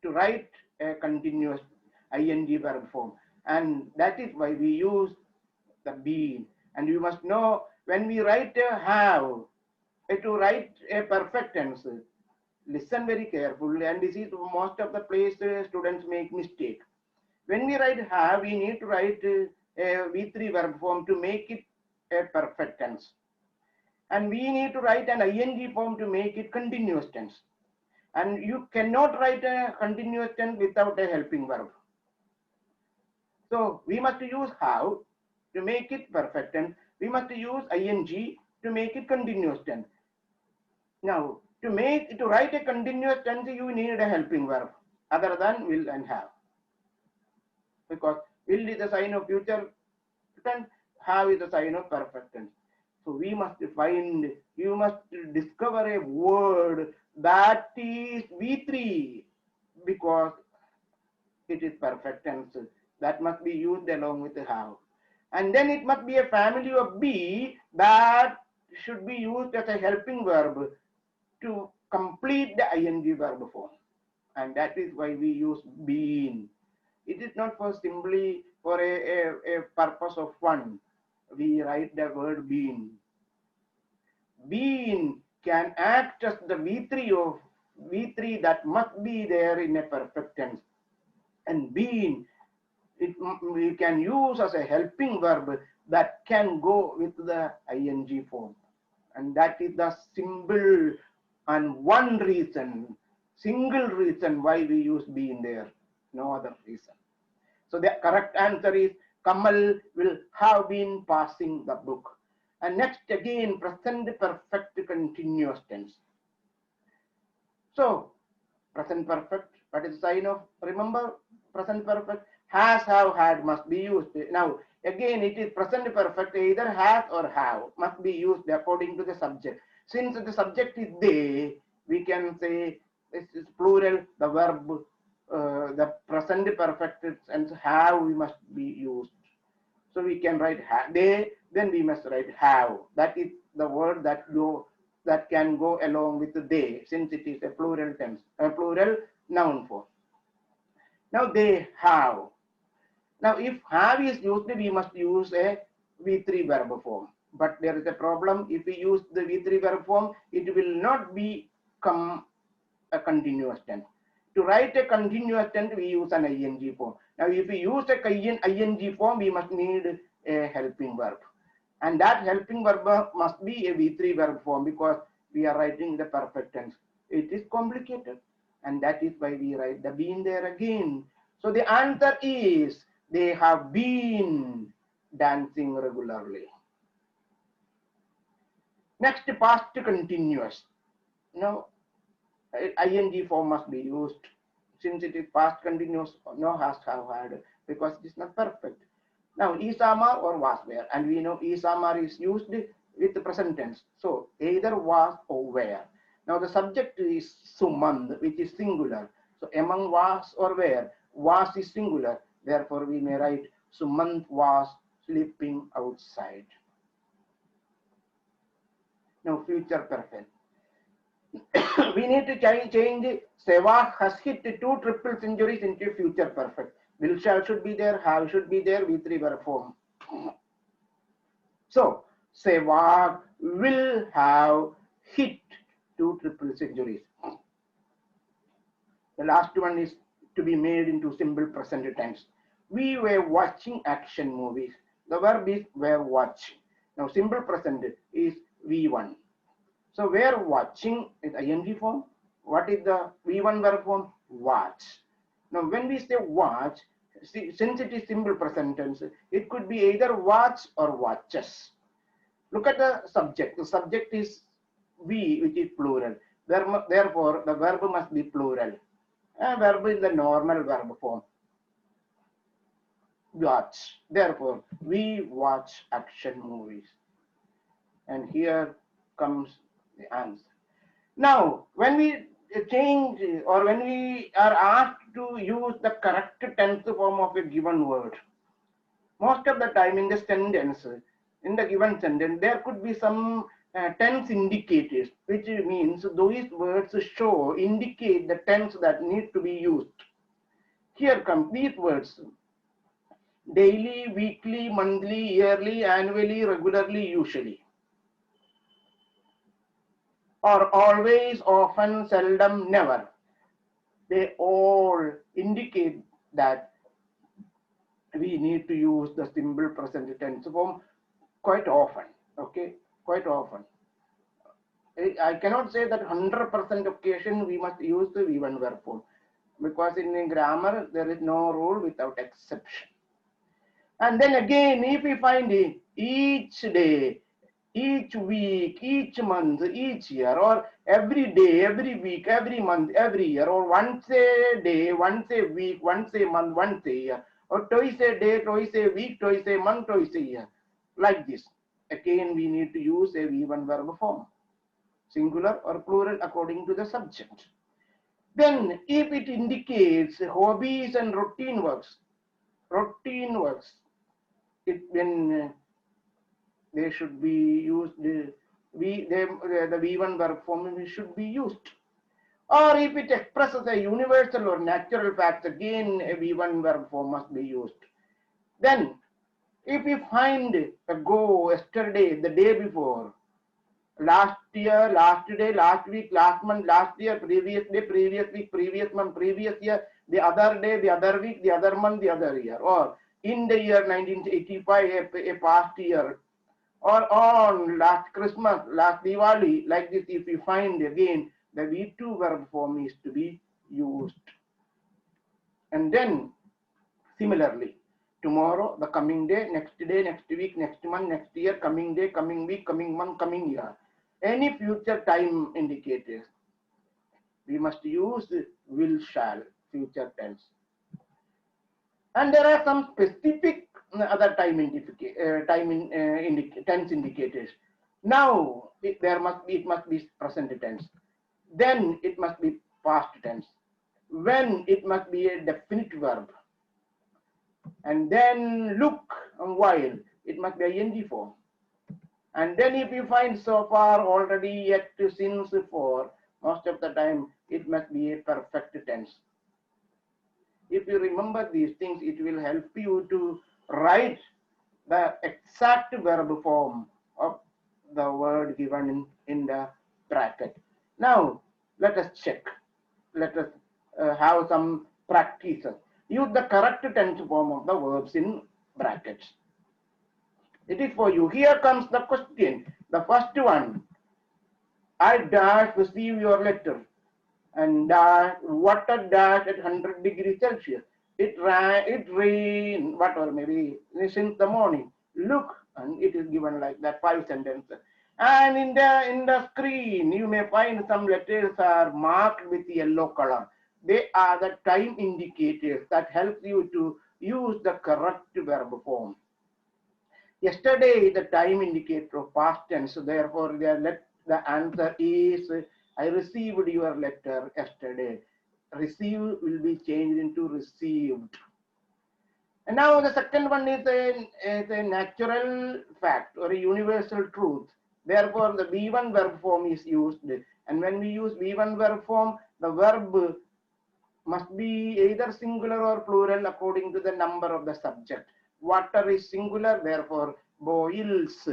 write a continuous ing verb form, and that is why we use the be. And you must know, when we write a have, to write a perfect tense, listen very carefully, and this is most of the places students make mistake. When we write have, we need to write a V3 verb form to make it a perfect tense, and we need to write an ing form to make it continuous tense. And you cannot write a continuous tense without a helping verb. So we must use have to make it perfect tense. We must use ing to make it continuous tense. Now, To write a continuous tense, you need a helping verb other than will and have, because will is the sign of future tense, have is the sign of perfect tense. So you must discover a word that is V3, because it is perfect tense. That must be used along with the have. And then it must be a family of be that should be used as a helping verb to complete the ing verb form. And that is why we use been. It is not for simply for a purpose of fun. We write the word been. Been can act as the V3 that must be there in a perfect tense. And been, we can use as a helping verb that can go with the ing form. And that is the symbol and one reason, single reason why we use been there, no other reason. So the correct answer is Kamal will have been passing the book. And next again, present perfect continuous tense. So present perfect, what is the sign of? Remember, present perfect, has, have, had must be used. Now again, it is present perfect, either has or have must be used according to the subject. Since the subject is they, we can say this is plural, the verb, the present perfect and have we must be used. So we can write they, then we must write have. That is the word that can go along with the they, since it is a plural tense, a plural noun form. Now they have. Now if have is used, we must use a V3 verb form. But there is a problem. If we use the V3 verb form, it will not become a continuous tense. To write a continuous tense, we use an ing form. Now if we use a ing form, we must need a helping verb. And that helping verb must be a V3 verb form, because we are writing the perfect tense. It is complicated. And that is why we write the been there again. So the answer is they have been dancing regularly. Next, past continuous. Now, ing form must be used. Since it is past continuous, no has, have, had, because it is not perfect. Now, isama or was were, and we know isama is used with the present tense. So either was or were. Now the subject is sumand, which is singular. So among was or were, was is singular. Therefore, we may write Sumant was sleeping outside. Now, future perfect. We need to change Sehwag has hit 2 triple centuries into future perfect. Will shall should be there, have should be there, V3 verb form. So Sehwag will have hit 2 triple centuries. The last one is to be made into simple present tense. We were watching action movies. The verb is were watching. Now simple present is V1. So where watching is ing form. What is the V1 verb form? Watch. Now when we say watch, since it is simple present tense, it could be either watch or watches. Look at the subject. The subject is we, which is plural. Therefore, the verb must be plural. A verb is the normal verb form. Watch. Therefore, we watch action movies. And here comes the answer. Now, when we change or when we are asked to use the correct tense form of a given word, most of the time in the sentence, in the given sentence, there could be some tense indicators, which means those words indicate the tense that need to be used. Here come these words: daily, weekly, monthly, yearly, annually, regularly, usually. Or always, often, seldom, never. They all indicate that we need to use the simple present tense form quite often. Okay, quite often. I cannot say that 100% occasion we must use the V1 verb form, because in grammar there is no rule without exception. And then again, if we find each day, each week, each month, each year, or every day, every week, every month, every year, or once a day, once a week, once a month, once a year, or twice a day, twice a week, twice a month, twice a year, like this. Again, we need to use a V1 verb form, singular or plural according to the subject. Then, if it indicates hobbies and routine works, it when they should be used, the V1 verb form should be used. Or if it expresses a universal or natural fact, again a V1 verb form must be used. Then, if you find a go, yesterday, the day before, last year, last day, last week, last month, last year, previous day, previous week, previous month, previous year, the other day, the other week, the other month, the other year, or in the year 1985, a past year, or on last Christmas, last Diwali, like this, if you find again, the V2 verb form is to be used. And then, similarly, tomorrow, the coming day, next week, next month, next year, coming day, coming week, coming month, coming year. Any future time indicators, we must use will, shall, future tense. And there are some specific other time tense indicators. Now it must be present tense. Then it must be past tense. When it must be a definite verb. And then look and while it must be ing form. And then if you find so far, already, yet, since, for, most of the time it must be a perfect tense. If you remember these things, it will help you to write the exact verb form of the word given in the bracket. Now, let us check. Let us have some practices. Use the correct tense form of the verbs in brackets. It is for you. Here comes the question. The first one. I dash receive your letter. And water dash at 100 degrees Celsius. It rain, whatever, maybe since the morning. Look, and it is given like that, 5 sentences. And in the screen, you may find some letters are marked with yellow color. They are the time indicators that help you to use the correct verb form. Yesterday, the time indicator of past tense. So therefore, the answer is I received your letter yesterday. Receive will be changed into received. And now the second one is a natural fact or a universal truth. Therefore, the V1 verb form is used. And when we use V1 verb form, the verb must be either singular or plural according to the number of the subject. Water is singular, therefore boils.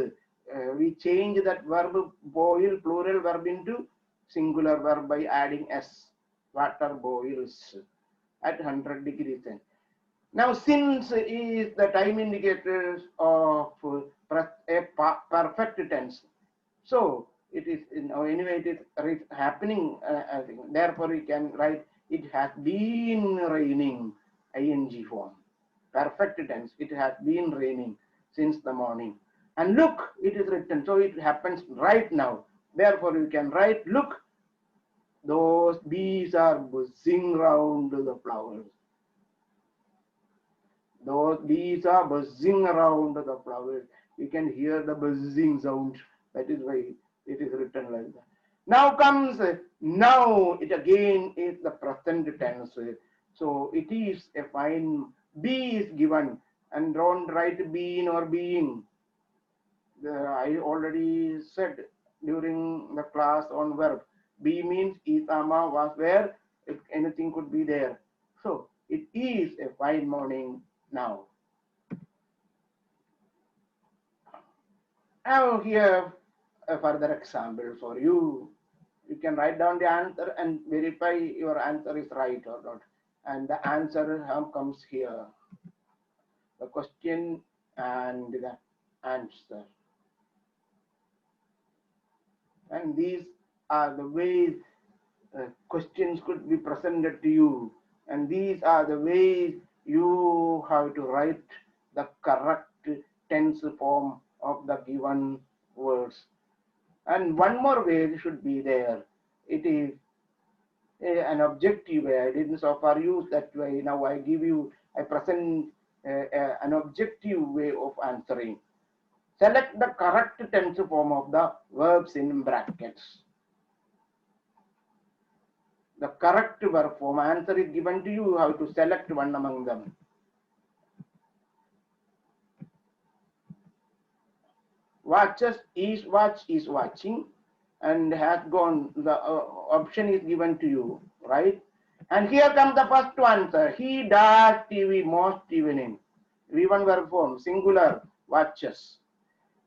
We change that verb boil, plural verb, into singular verb by adding s. Water boils at 100 degrees. Now, since is the time indicator of a perfect tense. So it is anyway it is happening. I think. Therefore, we can write it has been raining, ing form. Perfect tense. It has been raining since the morning. And look, it is written. So it happens right now. Therefore, you can write, look, those bees are buzzing around the flowers. Those bees are buzzing around the flowers. You can hear the buzzing sound. That is why it is written like that. Now comes, now it again is the present tense. So it is a fine, be is given, and don't write being or being. I already said during the class on verb, be means Isama was where, if anything could be there. So it is a fine morning now. Now here a further example for you. You can write down the answer and verify your answer is right or not. And the answer comes here. The question and the answer. And these are the ways questions could be presented to you. And these are the ways you have to write the correct tense form of the given words. And one more way should be there. It is an objective way. I didn't so far use that way. Now I present an objective way of answering. Select the correct tense form of the verbs in brackets. The correct verb form answer is given to you. How to select one among them. Watches is watching, and has gone. The option is given to you, right? And here comes the first answer. He does TV most evening. V1 verb form, singular, watches.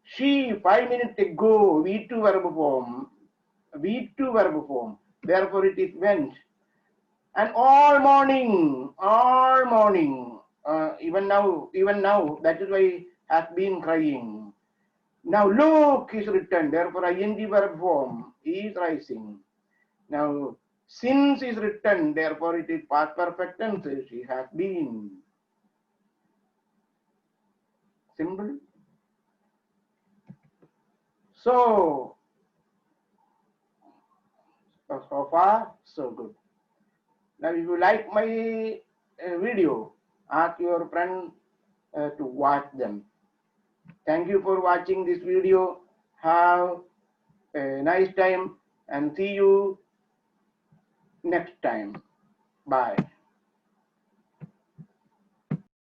She 5 minutes ago, V2 verb form, V2 verb form. Therefore, it is went. And all morning, even now, that is why has been crying. Now look is written, therefore ing verb form is rising. Now since is written, therefore it is past perfect tense. She has been. Simple. So far so good. Now if you like my video, ask your friend to watch them. Thank you for watching this video. Have a nice time and see you next time. Bye.